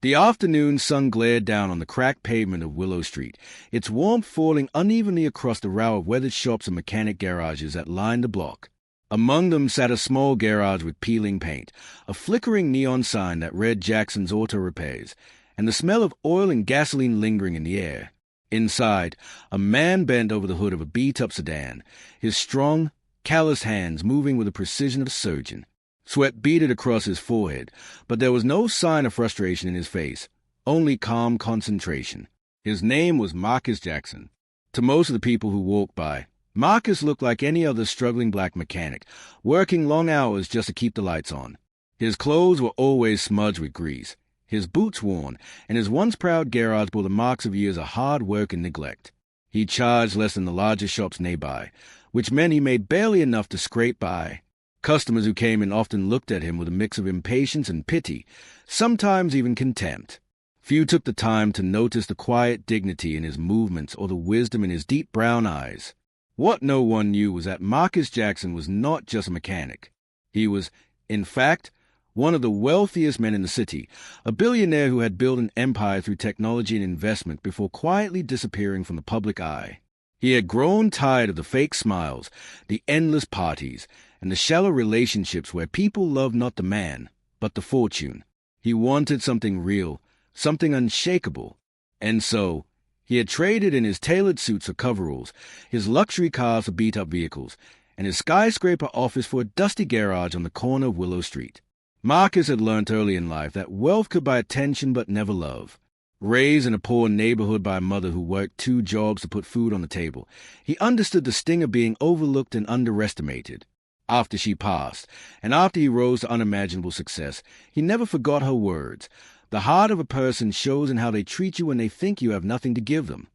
The afternoon sun glared down on the cracked pavement of Willow Street, its warmth falling unevenly across the row of weathered shops and mechanic garages that lined the block. Among them sat a small garage with peeling paint, a flickering neon sign that read Jackson's Auto Repairs, and the smell of oil and gasoline lingering in the air. Inside, a man bent over the hood of a beat-up sedan, his strong, calloused hands moving with the precision of a surgeon. Sweat beaded across his forehead, but there was no sign of frustration in his face, only calm concentration. His name was Marcus Jackson. To most of the people who walked by, Marcus looked like any other struggling black mechanic, working long hours just to keep the lights on. His clothes were always smudged with grease, his boots worn, and his once proud garage bore the marks of years of hard work and neglect. He charged less than the larger shops nearby, which meant he made barely enough to scrape by. Customers who came in often looked at him with a mix of impatience and pity, sometimes even contempt. Few took the time to notice the quiet dignity in his movements or the wisdom in his deep brown eyes. What no one knew was that Marcus Jackson was not just a mechanic. He was, in fact, one of the wealthiest men in the city, a billionaire who had built an empire through technology and investment before quietly disappearing from the public eye. He had grown tired of the fake smiles, the endless parties, and the shallow relationships where people loved not the man, but the fortune. He wanted something real, something unshakable. And so, he had traded in his tailored suits for coveralls, his luxury cars for beat-up vehicles, and his skyscraper office for a dusty garage on the corner of Willow Street. Marcus had learned early in life that wealth could buy attention but never love. Raised in a poor neighborhood by a mother who worked 2 jobs to put food on the table, he understood the sting of being overlooked and underestimated. After she passed, and after he rose to unimaginable success, he never forgot her words. The heart of a person shows in how they treat you when they think you have nothing to give them.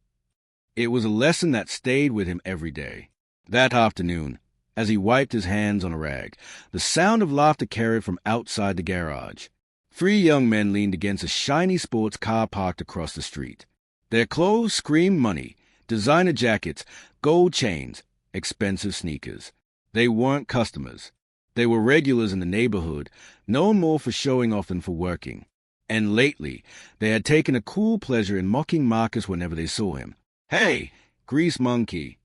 It was a lesson that stayed with him every day. That afternoon, as he wiped his hands on a rag, the sound of laughter carried from outside the garage. 3 young men leaned against a shiny sports car parked across the street. Their clothes screamed money, designer jackets, gold chains, expensive sneakers. They weren't customers. They were regulars in the neighborhood, known more for showing off than for working. And lately, they had taken a cool pleasure in mocking Marcus whenever they saw him. "Hey, grease monkey,"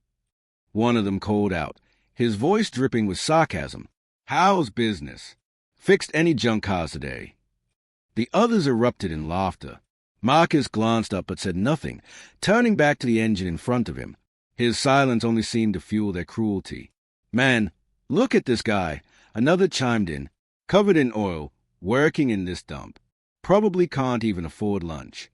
one of them called out, his voice dripping with sarcasm. "How's business? Fixed any junk cars today?" The others erupted in laughter. Marcus glanced up but said nothing, turning back to the engine in front of him. His silence only seemed to fuel their cruelty. "Man, look at this guy," another chimed in, "covered in oil, working in this dump. Probably can't even afford lunch."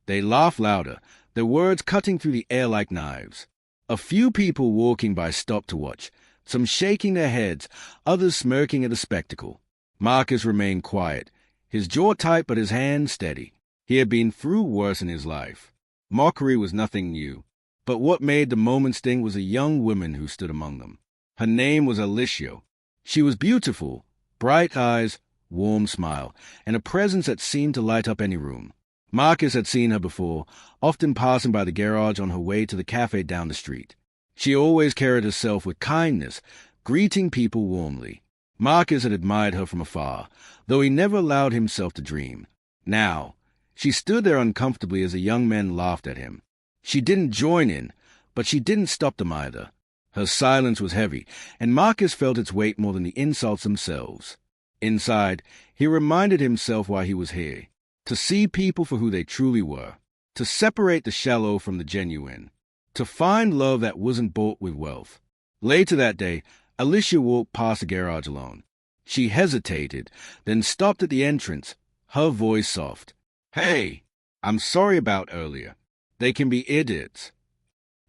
They laughed louder, their words cutting through the air like knives. A few people walking by stopped to watch, some shaking their heads, others smirking at the spectacle. Marcus remained quiet, his jaw tight but his hands steady. He had been through worse in his life. Mockery was nothing new, but what made the moment sting was a young woman who stood among them. Her name was Alicia. She was beautiful, bright eyes, warm smile, and a presence that seemed to light up any room. Marcus had seen her before, often passing by the garage on her way to the cafe down the street. She always carried herself with kindness, greeting people warmly. Marcus had admired her from afar, though he never allowed himself to dream. Now, she stood there uncomfortably as the young men laughed at him. She didn't join in, but she didn't stop them either. Her silence was heavy, and Marcus felt its weight more than the insults themselves. Inside, he reminded himself why he was here. To see people for who they truly were. To separate the shallow from the genuine. To find love that wasn't bought with wealth. Later that day, Alicia walked past the garage alone. She hesitated, then stopped at the entrance, her voice soft. "Hey, I'm sorry about earlier. They can be idiots."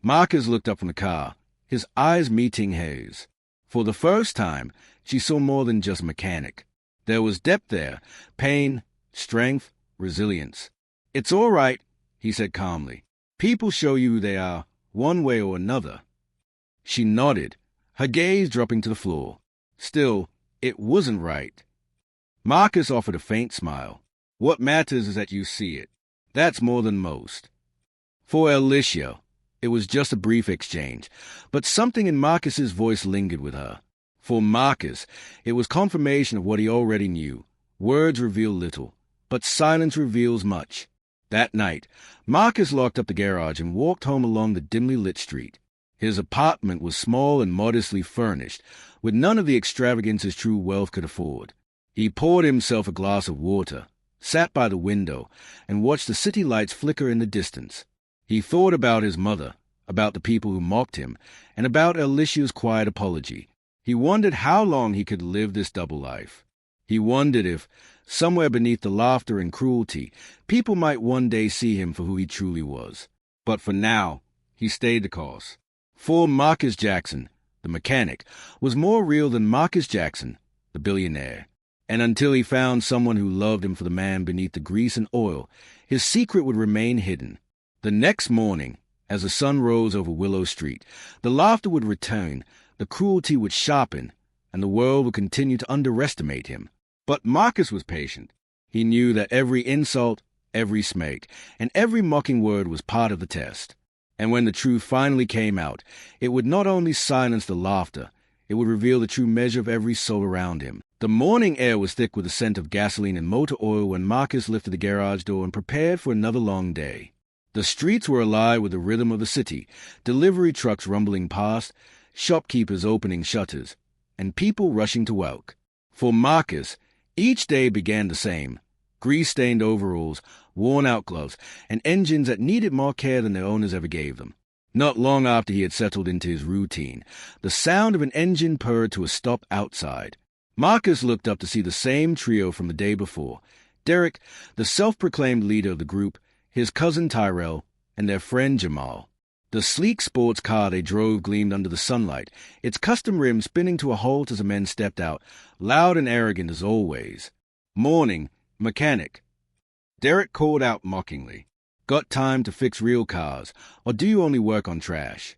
Marcus looked up from the car, his eyes meeting his. For the first time, she saw more than just a mechanic. There was depth there, pain, strength, resilience. "It's all right," he said calmly. "People show you who they are, one way or another." She nodded, her gaze dropping to the floor. Still, it wasn't right. Marcus offered a faint smile. "What matters is that you see it. That's more than most." For Alicia, it was just a brief exchange, but something in Marcus's voice lingered with her. For Marcus, it was confirmation of what he already knew. Words reveal little, but silence reveals much. That night, Marcus locked up the garage and walked home along the dimly lit street. His apartment was small and modestly furnished, with none of the extravagance his true wealth could afford. He poured himself a glass of water, sat by the window, and watched the city lights flicker in the distance. He thought about his mother, about the people who mocked him, and about Alicia's quiet apology. He wondered how long he could live this double life. He wondered if, somewhere beneath the laughter and cruelty, people might one day see him for who he truly was. But for now, he stayed the course. For Marcus Jackson, the mechanic, was more real than Marcus Jackson, the billionaire. And until he found someone who loved him for the man beneath the grease and oil, his secret would remain hidden. The next morning, as the sun rose over Willow Street, the laughter would return, the cruelty would sharpen, and the world would continue to underestimate him. But Marcus was patient. He knew that every insult, every smirk, and every mocking word was part of the test. And when the truth finally came out, it would not only silence the laughter, it would reveal the true measure of every soul around him. The morning air was thick with the scent of gasoline and motor oil when Marcus lifted the garage door and prepared for another long day. The streets were alive with the rhythm of the city, delivery trucks rumbling past, shopkeepers opening shutters, and people rushing to work. For Marcus, each day began the same: grease-stained overalls, worn-out gloves, and engines that needed more care than their owners ever gave them. Not long after he had settled into his routine, the sound of an engine purred to a stop outside. Marcus looked up to see the same trio from the day before: Derek, the self-proclaimed leader of the group, his cousin Tyrell, and their friend Jamal. The sleek sports car they drove gleamed under the sunlight, its custom rims spinning to a halt as the men stepped out, loud and arrogant as always. "Morning, mechanic," Derek called out mockingly. "Got time to fix real cars, or do you only work on trash?"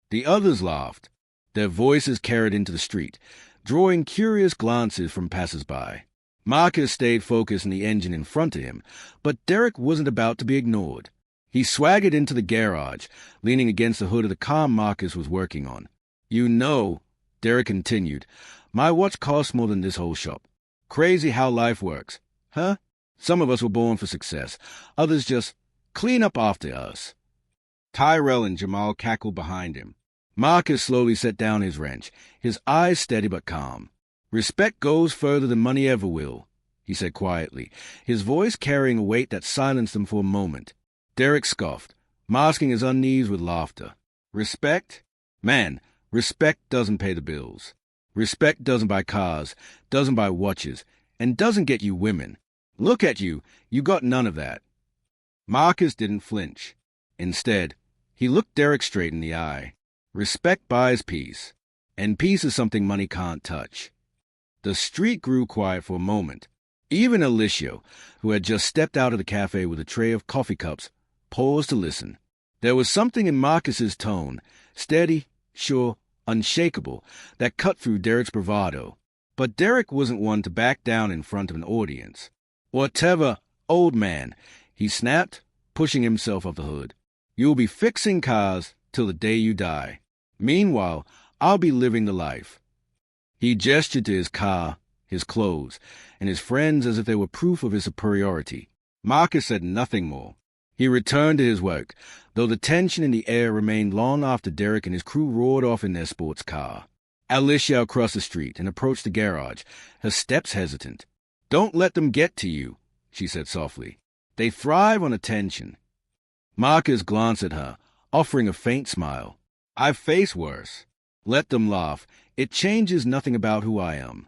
The others laughed. Their voices carried into the street, drawing curious glances from passers-by. Marcus stayed focused on the engine in front of him, but Derek wasn't about to be ignored. He swaggered into the garage, leaning against the hood of the car Marcus was working on. "You know," Derek continued, "my watch costs more than this whole shop. Crazy how life works, huh? Some of us were born for success. Others just clean up after us." Tyrell and Jamal cackled behind him. Marcus slowly set down his wrench, his eyes steady but calm. "Respect goes further than money ever will," he said quietly, his voice carrying a weight that silenced them for a moment. Derek scoffed, masking his unease with laughter. "Respect? Man, respect doesn't pay the bills. Respect doesn't buy cars, doesn't buy watches, and doesn't get you women. Look at you, you got none of that." Marcus didn't flinch. Instead, he looked Derek straight in the eye. "Respect buys peace, and peace is something money can't touch." The street grew quiet for a moment. Even Alicia, who had just stepped out of the cafe with a tray of coffee cups, paused to listen. There was something in Marcus's tone, steady, sure, unshakable, that cut through Derek's bravado. But Derek wasn't one to back down in front of an audience. "Whatever, old man," he snapped, pushing himself off the hood. "You'll be fixing cars till the day you die. Meanwhile, I'll be living the life." He gestured to his car, his clothes, and his friends as if they were proof of his superiority. Marcus said nothing more. He returned to his work, though the tension in the air remained long after Derek and his crew roared off in their sports car. Alicia crossed the street and approached the garage, her steps hesitant. "Don't let them get to you," she said softly. "They thrive on attention." Marcus glanced at her, offering a faint smile. "I've faced worse. Let them laugh. It changes nothing about who I am."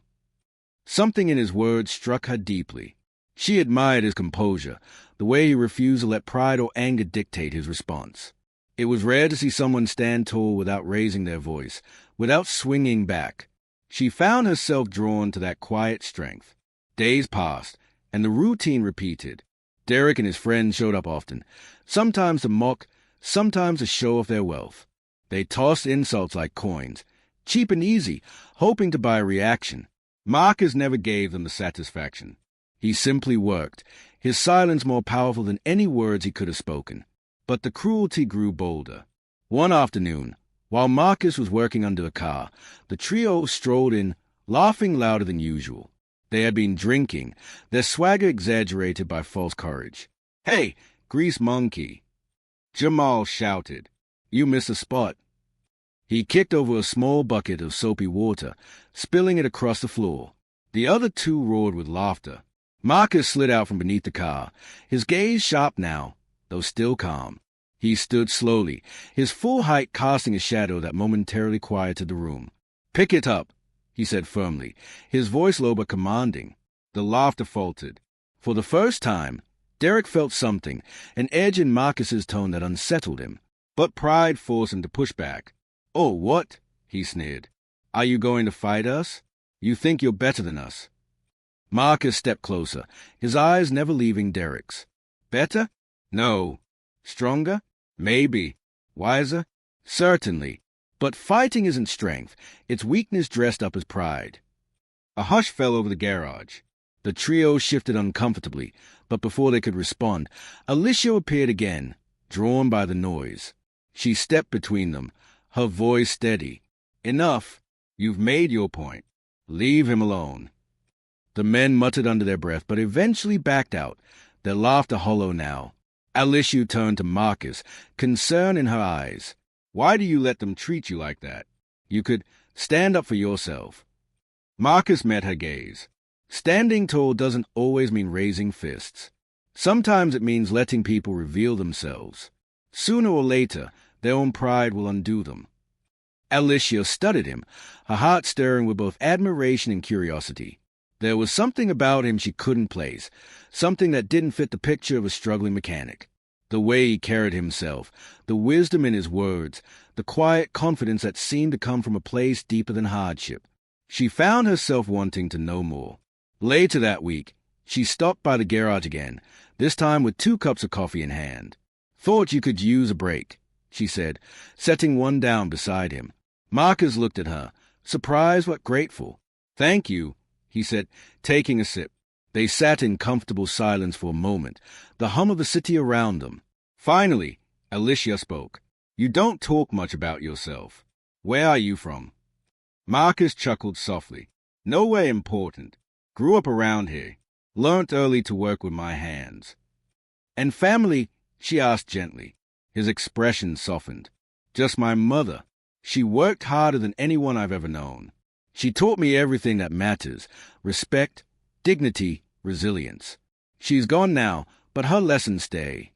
Something in his words struck her deeply. She admired his composure, the way he refused to let pride or anger dictate his response. It was rare to see someone stand tall without raising their voice, without swinging back. She found herself drawn to that quiet strength. Days passed, and the routine repeated. Derek and his friends showed up often, sometimes to mock, sometimes to show off their wealth. They tossed insults like coins, cheap and easy, hoping to buy a reaction. Marcus never gave them the satisfaction. He simply worked, his silence more powerful than any words he could have spoken. But the cruelty grew bolder. One afternoon, while Marcus was working under a car, the trio strolled in, laughing louder than usual. They had been drinking, their swagger exaggerated by false courage. "Hey, grease monkey!" Jamal shouted. "You missed a spot." He kicked over a small bucket of soapy water, spilling it across the floor. The other two roared with laughter. Marcus slid out from beneath the car, his gaze sharp now, though still calm. He stood slowly, his full height casting a shadow that momentarily quieted the room. "Pick it up," he said firmly, his voice low but commanding. The laughter faltered. For the first time, Derek felt something, an edge in Marcus's tone that unsettled him. But pride forced him to push back. "Oh, what?" he sneered. "Are you going to fight us? You think you're better than us?" Marcus stepped closer, his eyes never leaving Derek's. "Better? No. Stronger? Maybe. Wiser? Certainly. But fighting isn't strength. It's weakness dressed up as pride." A hush fell over the garage. The trio shifted uncomfortably, but before they could respond, Alicia appeared again, drawn by the noise. She stepped between them, her voice steady. "Enough. You've made your point. Leave him alone." The men muttered under their breath, but eventually backed out, their laughter hollow now. Alicia turned to Marcus, concern in her eyes. "Why do you let them treat you like that? You could stand up for yourself." Marcus met her gaze. Standing tall doesn't always mean raising fists. Sometimes it means letting people reveal themselves. Sooner or later, their own pride will undo them. Alicia studied him, her heart stirring with both admiration and curiosity. There was something about him she couldn't place, something that didn't fit the picture of a struggling mechanic. The way he carried himself, the wisdom in his words, the quiet confidence that seemed to come from a place deeper than hardship. She found herself wanting to know more. Later that week, she stopped by the garage again, this time with 2 cups of coffee in hand. "Thought you could use a break," she said, setting one down beside him. Marcus looked at her, surprised but grateful. "Thank you," he said, taking a sip. They sat in comfortable silence for a moment, the hum of the city around them. Finally, Alicia spoke. "You don't talk much about yourself. Where are you from?" Marcus chuckled softly. "Nowhere important. Grew up around here. Learned early to work with my hands." "And family?" she asked gently. His expression softened. "Just my mother. She worked harder than anyone I've ever known. She taught me everything that matters: respect, dignity, resilience. She's gone now, but her lessons stay."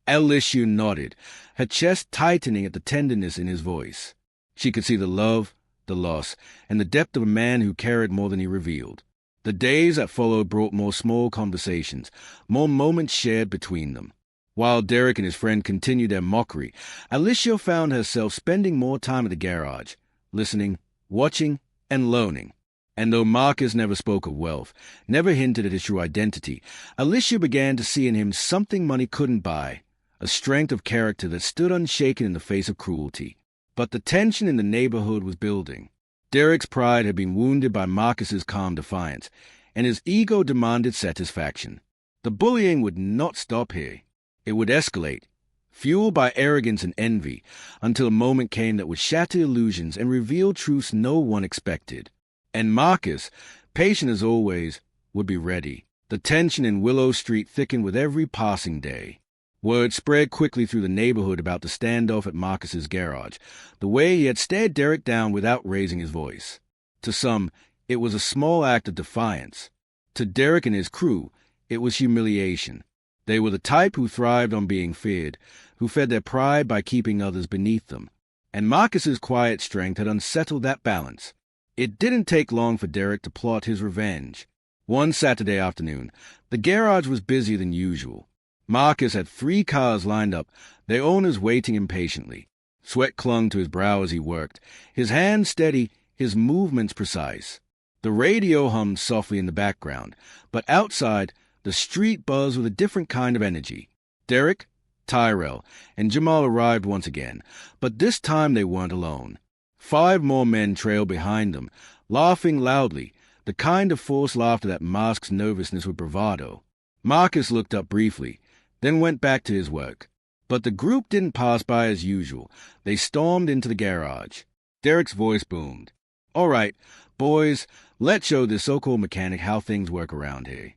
Alicia nodded, her chest tightening at the tenderness in his voice. She could see the love, the loss, and the depth of a man who cared more than he revealed. The days that followed brought more small conversations, more moments shared between them. While Derek and his friend continued their mockery, Alicia found herself spending more time at the garage, listening, watching, and learning. And though Marcus never spoke of wealth, never hinted at his true identity, Alicia began to see in him something money couldn't buy, a strength of character that stood unshaken in the face of cruelty. But the tension in the neighborhood was building. Derek's pride had been wounded by Marcus's calm defiance, and his ego demanded satisfaction. The bullying would not stop here. It would escalate, fueled by arrogance and envy, until a moment came that would shatter illusions and reveal truths no one expected. And Marcus, patient as always, would be ready. The tension in Willow Street thickened with every passing day. Word spread quickly through the neighborhood about the standoff at Marcus's garage, the way he had stared Derek down without raising his voice. To some, it was a small act of defiance. To Derek and his crew, it was humiliation. They were the type who thrived on being feared, who fed their pride by keeping others beneath them. And Marcus's quiet strength had unsettled that balance. It didn't take long for Derek to plot his revenge. One Saturday afternoon, the garage was busier than usual. Marcus had 3 cars lined up, their owners waiting impatiently. Sweat clung to his brow as he worked, his hands steady, his movements precise. The radio hummed softly in the background, but outside, the street buzzed with a different kind of energy. Derek, Tyrell, and Jamal arrived once again, but this time they weren't alone. 5 more men trailed behind them, laughing loudly, the kind of forced laughter that masks nervousness with bravado. Marcus looked up briefly, then went back to his work. But the group didn't pass by as usual. They stormed into the garage. Derek's voice boomed. "All right, boys, Let's show this so-called mechanic how things work around here.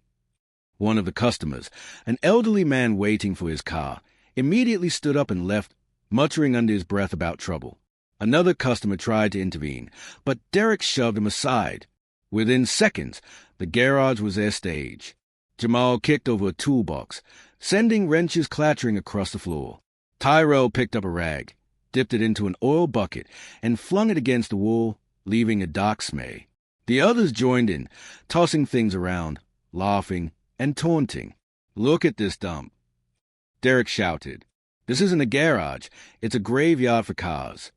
One of the customers, an elderly man waiting for his car, immediately stood up and left, muttering under his breath about trouble. Another customer tried to intervene, but Derek shoved him aside. Within seconds, the garage was their stage. Jamal kicked over a toolbox, sending wrenches clattering across the floor. Tyrell picked up a rag, dipped it into an oil bucket, and flung it against the wall, leaving a dark smay. The others joined in, tossing things around, laughing, and taunting. "Look at this dump," Derek shouted. "This isn't a garage, it's a graveyard for cars."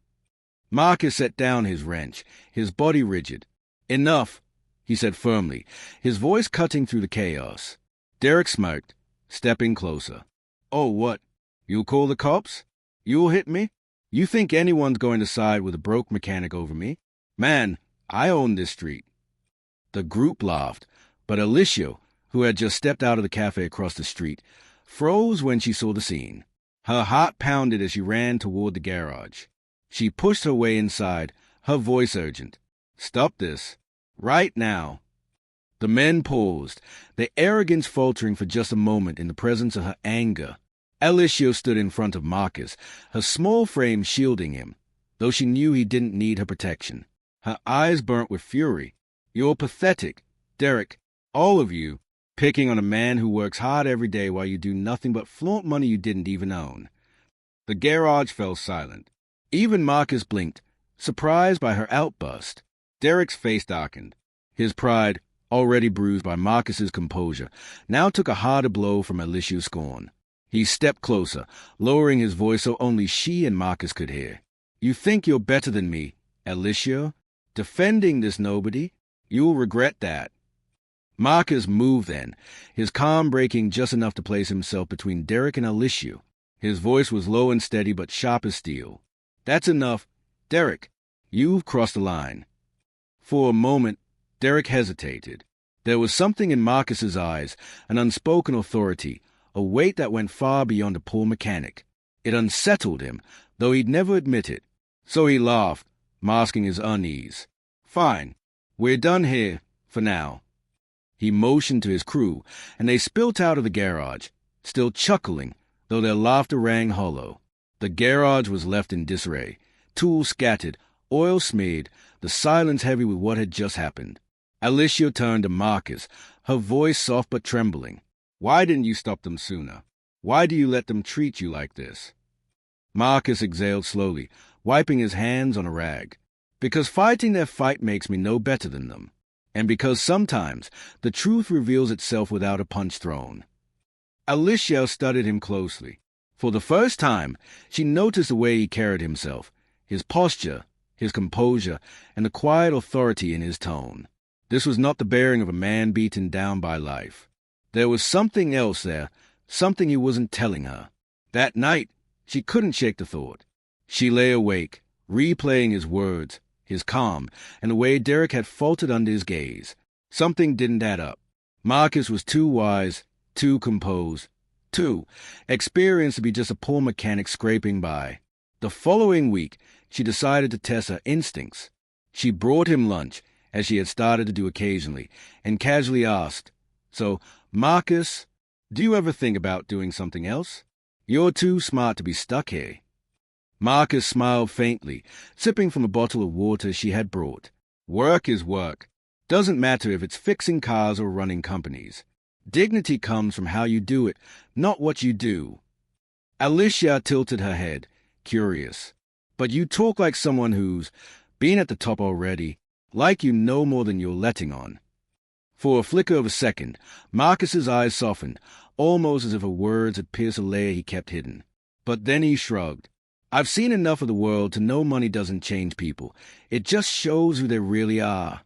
Marcus set down his wrench, his body rigid. "Enough," he said firmly, his voice cutting through the chaos. Derek smirked, stepping closer. "Oh, what? You'll call the cops? You'll hit me? You think anyone's going to side with a broke mechanic over me? Man, I own this street." The group laughed, but Alicia, who had just stepped out of the cafe across the street, froze when she saw the scene. Her heart pounded as she ran toward the garage. She pushed her way inside, her voice urgent. "Stop this. Right now." The men paused, their arrogance faltering for just a moment in the presence of her anger. Alicia stood in front of Marcus, her small frame shielding him, though she knew he didn't need her protection. Her eyes burnt with fury. "You're pathetic, Derek, all of you, picking on a man who works hard every day while you do nothing but flaunt money you didn't even own." The garage fell silent. Even Marcus blinked, surprised by her outburst. Derek's face darkened. His pride, already bruised by Marcus's composure, now took a harder blow from Alicia's scorn. He stepped closer, lowering his voice so only she and Marcus could hear. "You think you're better than me, Alicia? Defending this nobody? You'll regret that." Marcus moved then, his calm breaking just enough to place himself between Derek and Alicia. His voice was low and steady but sharp as steel. "That's enough. Derek, you've crossed the line." For a moment, Derek hesitated. There was something in Marcus's eyes, an unspoken authority, a weight that went far beyond a poor mechanic. It unsettled him, though he'd never admit it. So he laughed, masking his unease. "Fine. We're done here, for now." He motioned to his crew, and they spilt out of the garage, still chuckling, though their laughter rang hollow. The garage was left in disarray, tools scattered, oil smeared, the silence heavy with what had just happened. Alicia turned to Marcus, her voice soft but trembling. "Why didn't you stop them sooner? Why do you let them treat you like this?" Marcus exhaled slowly, wiping his hands on a rag. "Because fighting their fight makes me no better than them. And because sometimes the truth reveals itself without a punch thrown." Alicia studied him closely. For the first time, she noticed the way he carried himself, his posture, his composure, and the quiet authority in his tone. This was not the bearing of a man beaten down by life. There was something else there, something he wasn't telling her. That night, she couldn't shake the thought. She lay awake, replaying his words, his calm, and the way Derek had faltered under his gaze. Something didn't add up. Marcus was too wise, too composed, too experienced to be just a poor mechanic scraping by. The following week, she decided to test her instincts. She brought him lunch, as she had started to do occasionally, and casually asked, "So, Marcus, do you ever think about doing something else? You're too smart to be stuck here." Marcus smiled faintly, sipping from a bottle of water she had brought. "Work is work. Doesn't matter if it's fixing cars or running companies. Dignity comes from how you do it, not what you do." Alicia tilted her head, curious. "But you talk like someone who's been at the top already, like you know more than you're letting on." For a flicker of a second, Marcus's eyes softened, almost as if her words had pierced a layer he kept hidden. But then he shrugged. "I've seen enough of the world to know money doesn't change people. It just shows who they really are."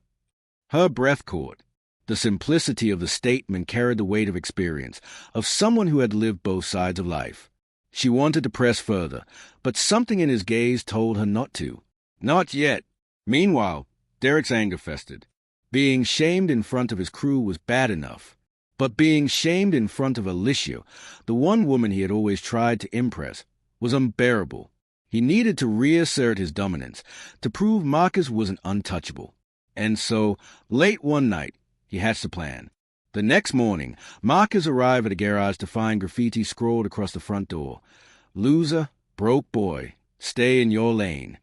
Her breath caught. The simplicity of the statement carried the weight of experience, of someone who had lived both sides of life. She wanted to press further, but something in his gaze told her not to. Not yet. Meanwhile, Derek's anger festered. Being shamed in front of his crew was bad enough. But being shamed in front of Alicia, the one woman he had always tried to impress, was unbearable. He needed to reassert his dominance, to prove Marcus wasn't untouchable. And so, late one night, he hatched a plan. The next morning, Marcus arrived at the garage to find graffiti scrawled across the front door. "Loser, broke boy, stay in your lane."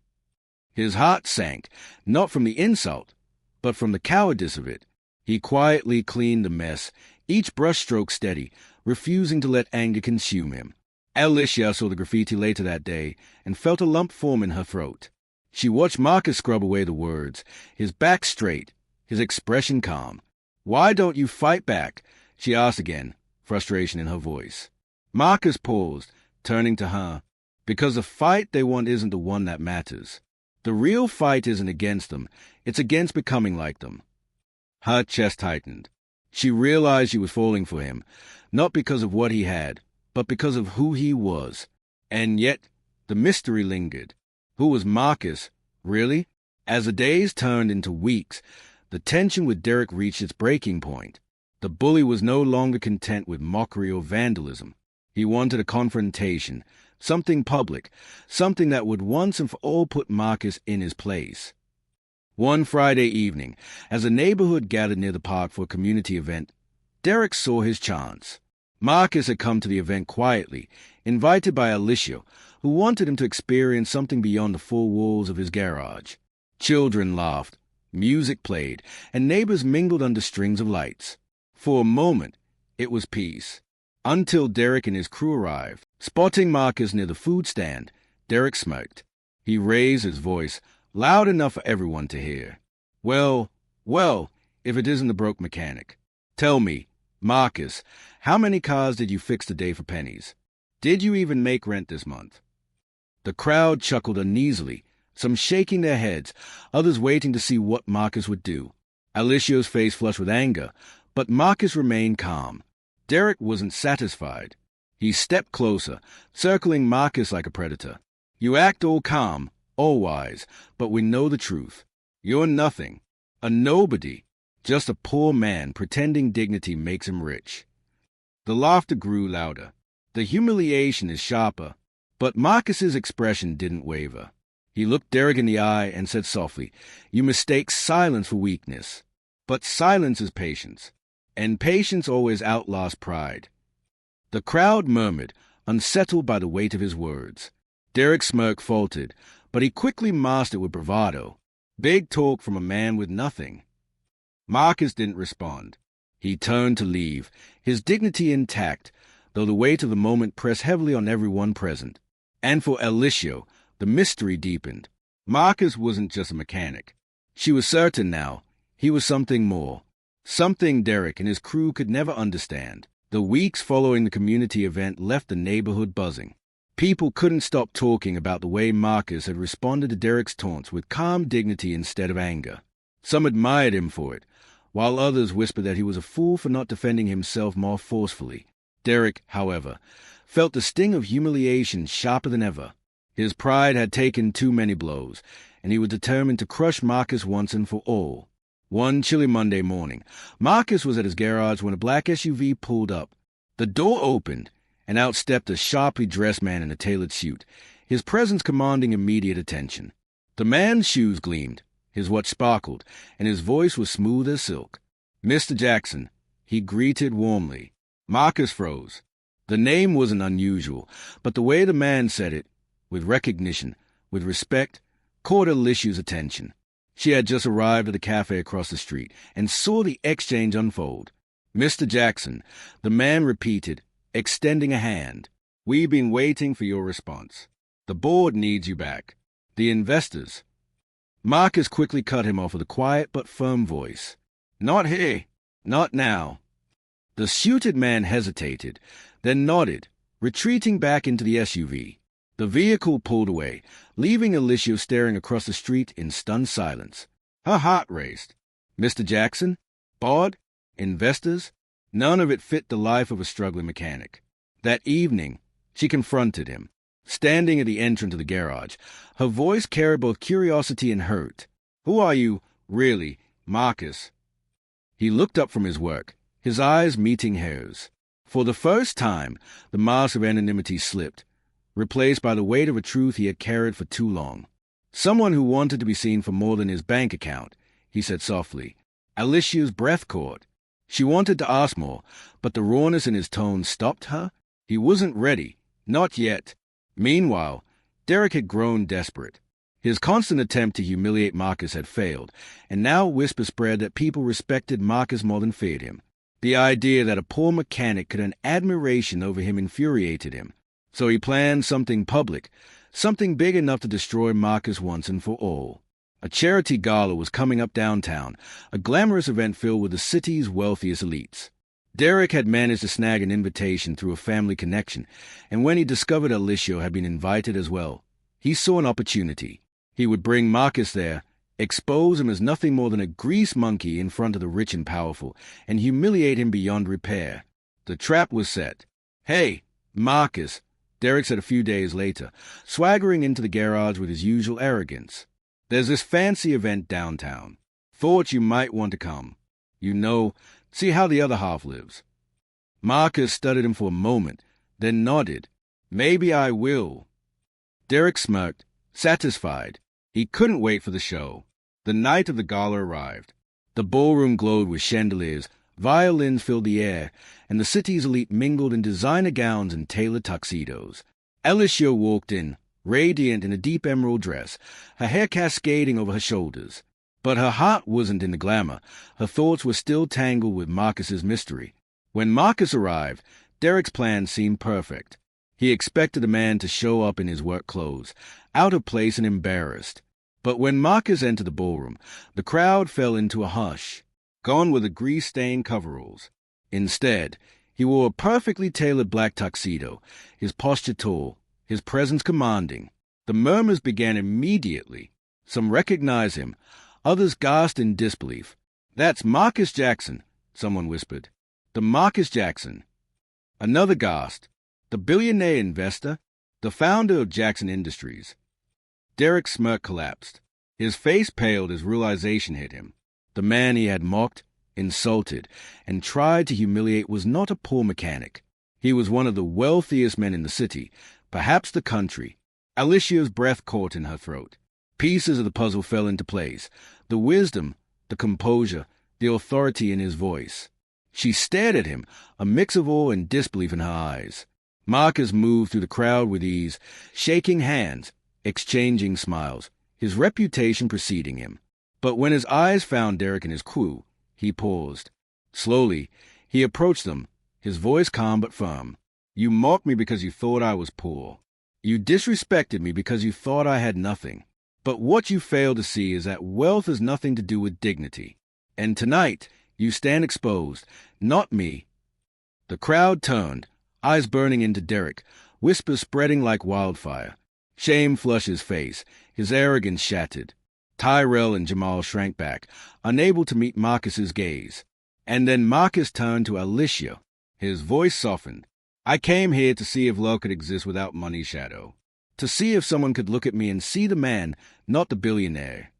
His heart sank, not from the insult, but from the cowardice of it. He quietly cleaned the mess, each brushstroke steady, refusing to let anger consume him. Alicia saw the graffiti later that day and felt a lump form in her throat. She watched Marcus scrub away the words, his back straight, his expression calm. "Why don't you fight back?" she asked again, frustration in her voice. Marcus paused, turning to her. "Because the fight they want isn't the one that matters. The real fight isn't against them, it's against becoming like them." Her chest tightened. She realized she was falling for him, not because of what he had, but because of who he was. And yet, the mystery lingered. Who was Marcus, really? As the days turned into weeks, the tension with Derek reached its breaking point. The bully was no longer content with mockery or vandalism. He wanted a confrontation, something public, something that would once and for all put Marcus in his place. One Friday evening, as the neighborhood gathered near the park for a community event, Derek saw his chance. Marcus had come to the event quietly, invited by Alicia, who wanted him to experience something beyond the four walls of his garage. Children laughed, music played, and neighbors mingled under strings of lights. For a moment, it was peace. Until Derek and his crew arrived. Spotting Marcus near the food stand, Derek smirked. He raised his voice, loud enough for everyone to hear. Well, if it isn't the broke mechanic. Tell me, Marcus, how many cars did you fix today for pennies? Did you even make rent this month?" The crowd chuckled uneasily, some shaking their heads, others waiting to see what Marcus would do. Alicia's face flushed with anger, but Marcus remained calm. Derek wasn't satisfied. He stepped closer, circling Marcus like a predator. "You act all calm, all wise, but we know the truth. You're nothing, a nobody, just a poor man pretending dignity makes him rich." The laughter grew louder. The humiliation is sharper, but Marcus's expression didn't waver. He looked Derek in the eye and said softly, "You mistake silence for weakness, but silence is patience, and patience always outlasts pride." The crowd murmured, unsettled by the weight of his words. Derek's smirk faltered, but he quickly masked it with bravado. Big talk from a man with nothing. Marcus didn't respond. He turned to leave, his dignity intact, though the weight of the moment pressed heavily on everyone present. And for Alicia, the mystery deepened. Marcus wasn't just a mechanic. She was certain now he was something more, something Derek and his crew could never understand. The weeks following the community event left the neighborhood buzzing. People couldn't stop talking about the way Marcus had responded to Derek's taunts with calm dignity instead of anger. Some admired him for it, while others whispered that he was a fool for not defending himself more forcefully. Derek, however, felt the sting of humiliation sharper than ever. His pride had taken too many blows, and he was determined to crush Marcus once and for all. One chilly Monday morning, Marcus was at his garage when a black SUV pulled up. The door opened, and out stepped a sharply dressed man in a tailored suit, his presence commanding immediate attention. The man's shoes gleamed, his watch sparkled, and his voice was smooth as silk. "Mr. Jackson," he greeted warmly. Marcus froze. The name wasn't unusual, but the way the man said it, with recognition, with respect, caught Alicia's attention. She had just arrived at the cafe across the street and saw the exchange unfold. "Mr. Jackson," the man repeated, extending a hand. "We've been waiting for your response. The board needs you back. The investors." Marcus quickly cut him off with a quiet but firm voice. "Not here. Not now." The suited man hesitated, then nodded, retreating back into the SUV. The vehicle pulled away, leaving Alicia staring across the street in stunned silence. Her heart raced. Mr. Jackson? Board? Investors? None of it fit the life of a struggling mechanic. That evening, she confronted him, standing at the entrance of the garage. Her voice carried both curiosity and hurt. "Who are you, really, Marcus?" He looked up from his work, his eyes meeting hers. For the first time, the mask of anonymity slipped, replaced by the weight of a truth he had carried for too long. Someone who wanted to be seen for more than his bank account, he said softly. Alicia's breath caught. She wanted to ask more, but the rawness in his tone stopped her. He wasn't ready. Not yet. Meanwhile, Derek had grown desperate. His constant attempt to humiliate Marcus had failed, and now whispers spread that people respected Marcus more than feared him. The idea that a poor mechanic could earn admiration over him infuriated him. So he planned something public, something big enough to destroy Marcus once and for all. A charity gala was coming up downtown, a glamorous event filled with the city's wealthiest elites. Derek had managed to snag an invitation through a family connection, and when he discovered Alicia had been invited as well, he saw an opportunity. He would bring Marcus there, expose him as nothing more than a grease monkey in front of the rich and powerful, and humiliate him beyond repair. The trap was set. "Hey, Marcus," Derek said a few days later, swaggering into the garage with his usual arrogance. "There's this fancy event downtown. Thought you might want to come. You know, see how the other half lives." Marcus studied him for a moment, then nodded. "Maybe I will." Derek smirked, satisfied. He couldn't wait for the show. The night of the gala arrived. The ballroom glowed with chandeliers, violins filled the air, and the city's elite mingled in designer gowns and tailored tuxedos. Alicia walked in, radiant in a deep emerald dress, her hair cascading over her shoulders. But her heart wasn't in the glamour. Her thoughts were still tangled with Marcus's mystery. When Marcus arrived, Derek's plan seemed perfect. He expected the man to show up in his work clothes, out of place and embarrassed. But when Marcus entered the ballroom, the crowd fell into a hush, gone were the grease-stained coveralls. Instead, he wore a perfectly tailored black tuxedo, his posture tall, his presence commanding. The murmurs began immediately. Some recognized him, others gasped in disbelief. "That's Marcus Jackson," someone whispered. "The Marcus Jackson." Another gasped. "The billionaire investor, the founder of Jackson Industries." Derek's smirk collapsed. His face paled as realization hit him. The man he had mocked, insulted, and tried to humiliate was not a poor mechanic. He was one of the wealthiest men in the city, perhaps the country. Alicia's breath caught in her throat. Pieces of the puzzle fell into place. The wisdom, the composure, the authority in his voice. She stared at him, a mix of awe and disbelief in her eyes. Marcus moved through the crowd with ease, shaking hands, exchanging smiles, his reputation preceding him. But when his eyes found Derek and his crew, he paused. Slowly, he approached them, his voice calm but firm. "You mocked me because you thought I was poor. You disrespected me because you thought I had nothing. But what you fail to see is that wealth has nothing to do with dignity. And tonight, you stand exposed, not me." The crowd turned, eyes burning into Derek, whispers spreading like wildfire. Shame flushed his face, his arrogance shattered. Tyrell and Jamal shrank back, unable to meet Marcus's gaze. And then Marcus turned to Alicia. His voice softened. "I came here to see if love could exist without money, Shadow. To see if someone could look at me and see the man, not the billionaire."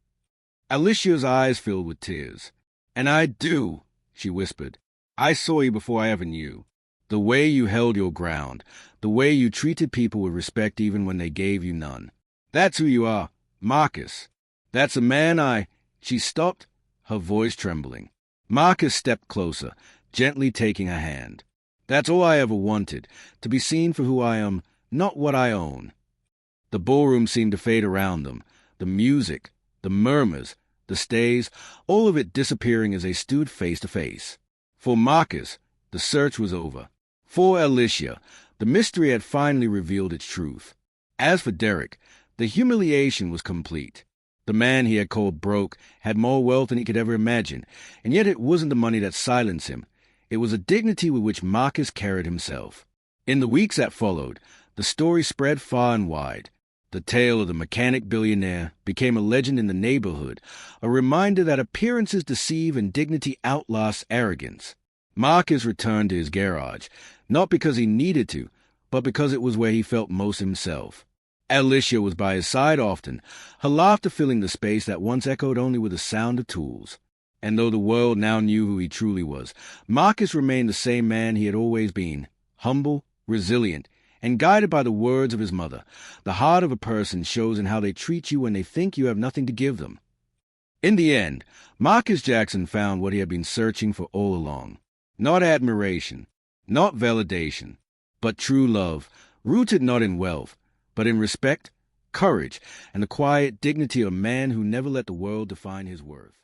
Alicia's eyes filled with tears. "And I do," she whispered. "I saw you before I ever knew. The way you held your ground, the way you treated people with respect even when they gave you none. That's who you are, Marcus. That's a man I—" She stopped, her voice trembling. Marcus stepped closer, gently taking her hand. "That's all I ever wanted, to be seen for who I am, not what I own." The ballroom seemed to fade around them, the music, the murmurs, the stays, all of it disappearing as they stood face to face. For Marcus, the search was over. For Alicia, the mystery had finally revealed its truth. As for Derek, the humiliation was complete. The man he had called broke had more wealth than he could ever imagine, and yet it wasn't the money that silenced him. It was a dignity with which Marcus carried himself. In the weeks that followed, the story spread far and wide. The tale of the mechanic billionaire became a legend in the neighborhood, a reminder that appearances deceive and dignity outlasts arrogance. Marcus returned to his garage, not because he needed to, but because it was where he felt most himself. Alicia was by his side often, her laughter filling the space that once echoed only with the sound of tools. And though the world now knew who he truly was, Marcus remained the same man he had always been, humble, resilient, and guided by the words of his mother. The heart of a person shows in how they treat you when they think you have nothing to give them. In the end, Marcus Jackson found what he had been searching for all along. Not admiration, not validation, but true love, rooted not in wealth, but in respect, courage, and the quiet dignity of a man who never let the world define his worth.